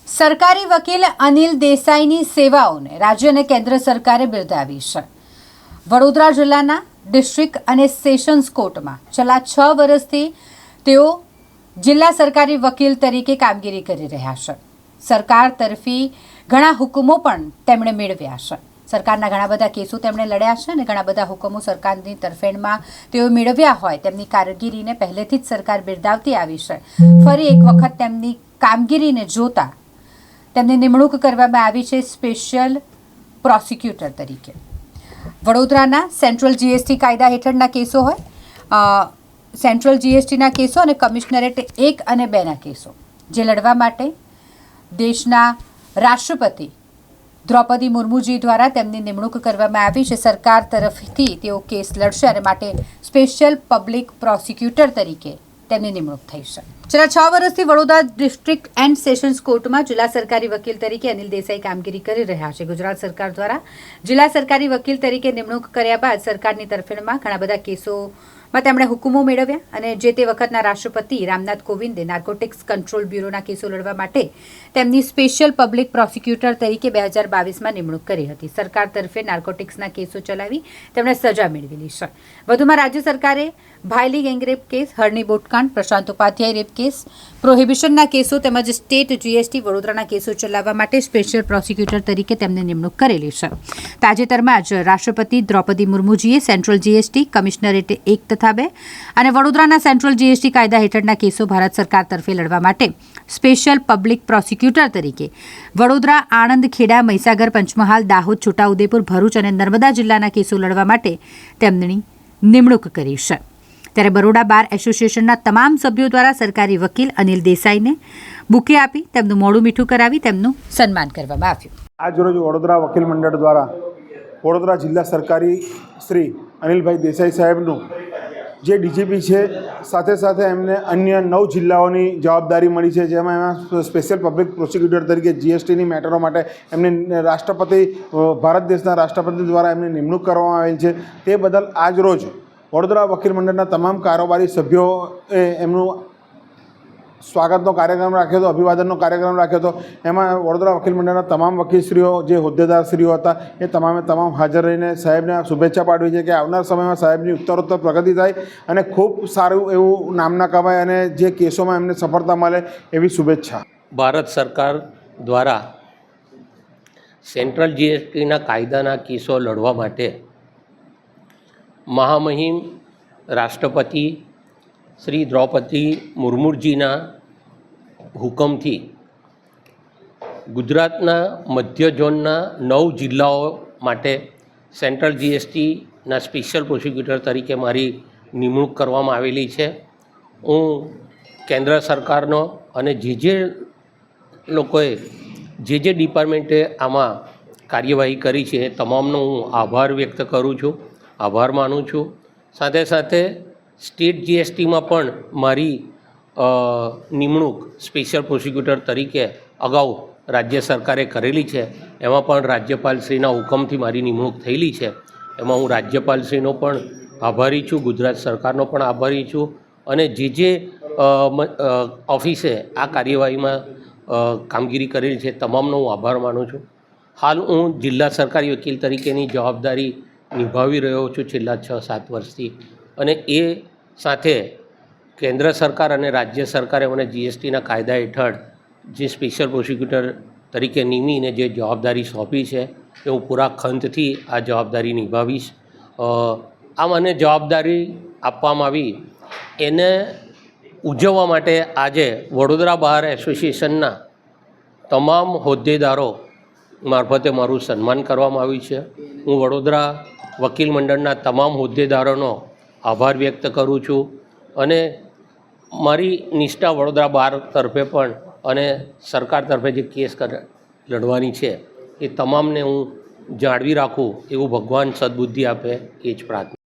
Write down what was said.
સરકારી વકીલ અનિલ દેસાઈની સેવાઓને રાજ્ય અને કેન્દ્ર સરકારે બિરદાવી છે। વડોદરા જિલ્લાના ડિસ્ટ્રિક્ટ અને સેશન્સ કોર્ટમાં છેલ્લા 6 વર્ષથી તેઓ જિલ્લા સરકારી વકીલ તરીકે કામગીરી કરી રહ્યા છે। સરકાર તરફી ઘણા હુકમો પણ તેમણે મેળવ્યા છે। સરકારના ઘણા બધા કેસો તેમણે લડ્યા છે અને ઘણા બધા હુકમો સરકારની તરફેણમાં તેઓ મેળવ્યા હોય તેમની કામગીરીને પહેલેથી જ સરકાર બિરદાવતી આવી છે। ફરી એક વખત તેમની કામગીરીને જોતા તેમની નિમણૂક કરવામાં આવી છે સ્પેશિયલ પ્રોસિક્યુટર તરીકે। વડોદરાના સેન્ટ્રલ જીએસટી કાયદા હેઠળના કેસો હોય સેન્ટ્રલ જીએસટીના કેસો અને કમિશનરેટ 1 અને 2ના કેસો જે લડવા માટે દેશના રાષ્ટ્રપતિ દ્રૌપદી મુર્મુજી દ્વારા તેમની નિમણૂક કરવામાં આવી છે। સરકાર તરફથી તેઓ કેસ લડશે અને માટે સ્પેશિયલ પબ્લિક પ્રોસિક્યુટર તરીકે તેમની નિમણૂક થઈ છે। છેલ્લા 6 વર્ષથી વડોદરા ડિસ્ટ્રિક્ટ એન્ડ સેશન્સ કોર્ટમાં જિલ્લા સરકારી વકીલ તરીકે અનિલ દેસાઈ કામગીરી કરી રહ્યા છે। ગુજરાત સરકાર દ્વારા જિલ્લા સરકારી વકીલ તરીકે નિમણૂક કર્યા બાદ સરકારની તરફેણમાં ઘણા બધા કેસોમાં તેમણે હુકમો મેળવ્યા અને જે તે વખતના રાષ્ટ્રપતિ રામનાથ કોવિંદે નાર્કોટિક્સ કંટ્રોલ બ્યુરોના કેસો લડવા માટે તેમની સ્પેશિયલ પબ્લિક પ્રોસિક્યુટર તરીકે 2022માં નિમણૂક કરી હતી। સરકાર તરફે નાર્કોટિક્સના કેસો ચલાવી તેમણે સજા મેળવેલી છે। વધુમાં રાજ્ય સરકારે ભાયલી ગેંગરેપ કેસ, હરણી બોટકાંડ, પ્રશાંત ઉપાધ્યાય રેપ કેસ, પ્રોહિબિશનના કેસો તેમજ સ્ટેટ જીએસટી વડોદરાના કેસો ચલાવવા માટે સ્પેશિયલ પ્રોસિક્યુટર તરીકે તેમને નિમણૂક કરેલી છે। તાજેતરમાં જ રાષ્ટ્રપતિ દ્રૌપદી મુર્મુજીએ સેન્ટ્રલ જીએસટી કમિશનરેટ 1 તથા 2 અને વડોદરાના સેન્ટ્રલ જીએસટી કાયદા હેઠળના કેસો ભારત સરકાર તરફે લડવા માટે સ્પેશિયલ પબ્લિક પ્રોસિક્યુટર તરીકે વડોદરા, આણંદ, ખેડા, મહીસાગર, પંચમહાલ, દાહોદ, છોટાઉદેપુર, ભરૂચ અને નર્મદા જિલ્લાના કેસો લડવા માટે તેમની નિમણૂક કરી છે। ત્યારે બરોડા બાર એસોસિએશનના તમામ સભ્યો દ્વારા સરકારી વકીલ અનિલ દેસાઈને બુકે આપી તેમનું મોઢું મીઠું કરાવી તેમનું સન્માન કરવામાં આવ્યું। આજરોજ વડોદરા વકીલ મંડળ દ્વારા વડોદરા જિલ્લા સરકારી શ્રી અનિલભાઈ દેસાઈ સાહેબનું જે ડીજીપી છે સાથે સાથે એમને અન્ય 9 જિલ્લાઓની જવાબદારી મળી છે, જેમાં એમાં સ્પેશિયલ પબ્લિક પ્રોસિક્યુટર તરીકે જીએસટીની મેટરો માટે એમને ભારત દેશના રાષ્ટ્રપતિ દ્વારા એમની નિમણૂક કરવામાં આવેલ છે। તે બદલ આજરોજ વડોદરા વકીલ મંડળના તમામ કારોબારી સભ્યોએ એમનું સ્વાગતનો કાર્યક્રમ રાખ્યો હતો, અભિવાદનનો કાર્યક્રમ રાખ્યો હતો। એમાં વડોદરા વકીલ મંડળના તમામ વકીલશ્રીઓ જે હોદ્દેદારશ્રીઓ હતા એ તમામ હાજર રહીને સાહેબને શુભેચ્છા પાઠવી છે કે આવનાર સમયમાં સાહેબની ઉત્તરોત્તર પ્રગતિ થાય અને ખૂબ સારું એવું નામના કમાય અને જે કેસોમાં એમને સફળતા મળે એવી શુભેચ્છા। ભારત સરકાર દ્વારા સેન્ટ્રલ જીએસટીના કાયદાના કેસો લડવા માટે મહામહિમ રાષ્ટ્રપતિ શ્રી દ્રૌપદી મુર્મુજીના હુકમથી ગુજરાતના મધ્ય ઝોનના 9 જિલ્લાઓ માટે સેન્ટ્રલ જીએસટીના સ્પેશિયલ પ્રોસિક્યુટર તરીકે મારી નિમણૂક કરવામાં આવેલી છે। હું કેન્દ્ર સરકારનો અને જે લોકોએ જે ડિપાર્ટમેન્ટે આમાં કાર્યવાહી કરી છે એ તમામનો હું આભાર વ્યક્ત કરું છું, આભાર માનું છું। સાથે સાથે સ્ટેટ જીએસટીમાં પણ મારી નિમણૂક સ્પેશિયલ પ્રોસિક્યુટર તરીકે અગાઉ રાજ્ય સરકારે કરેલી છે। એમાં પણ રાજ્યપાલશ્રીના હુકમથી મારી નિમણૂક થયેલી છે। એમાં હું રાજ્યપાલશ્રીનો પણ આભારી છું, ગુજરાત સરકારનો પણ આભારી છું અને જે ઓફિસે આ કાર્યવાહીમાં કામગીરી કરેલી છે તમામનો હું આભાર માનું છું। હાલ હું જિલ્લા સરકારી વકીલ તરીકેની જવાબદારી નિભાવી રહ્યો છું છેલ્લા 6-7 વર્ષથી અને એ સાથે કેન્દ્ર સરકાર અને રાજ્ય સરકારે મને જીએસટીના કાયદા હેઠળ જે સ્પેશિયલ પ્રોસિક્યુટર તરીકે નિમીને જે જવાબદારી સોંપી છે એ હું પૂરા ખંતથી આ જવાબદારી નિભાવીશ। આ મને જવાબદારી આપવામાં આવી એને ઉજવવા માટે આજે વડોદરા બાર એસોસિએશનના તમામ હોદ્દેદારો મારફતે મારું સન્માન કરવામાં આવ્યું છે। હું વડોદરા વકીલ મંડળના તમામ હોદ્દેદારોનો આભાર વ્યક્ત કરું છું અને મારી નિષ્ઠા વડોદરા બાર તરફે પણ અને સરકાર તરફે જે કેસ લડવાની છે એ તમામને હું જાળવી રાખું એવું ભગવાન સદબુદ્ધિ આપે એ જ પ્રાર્થના।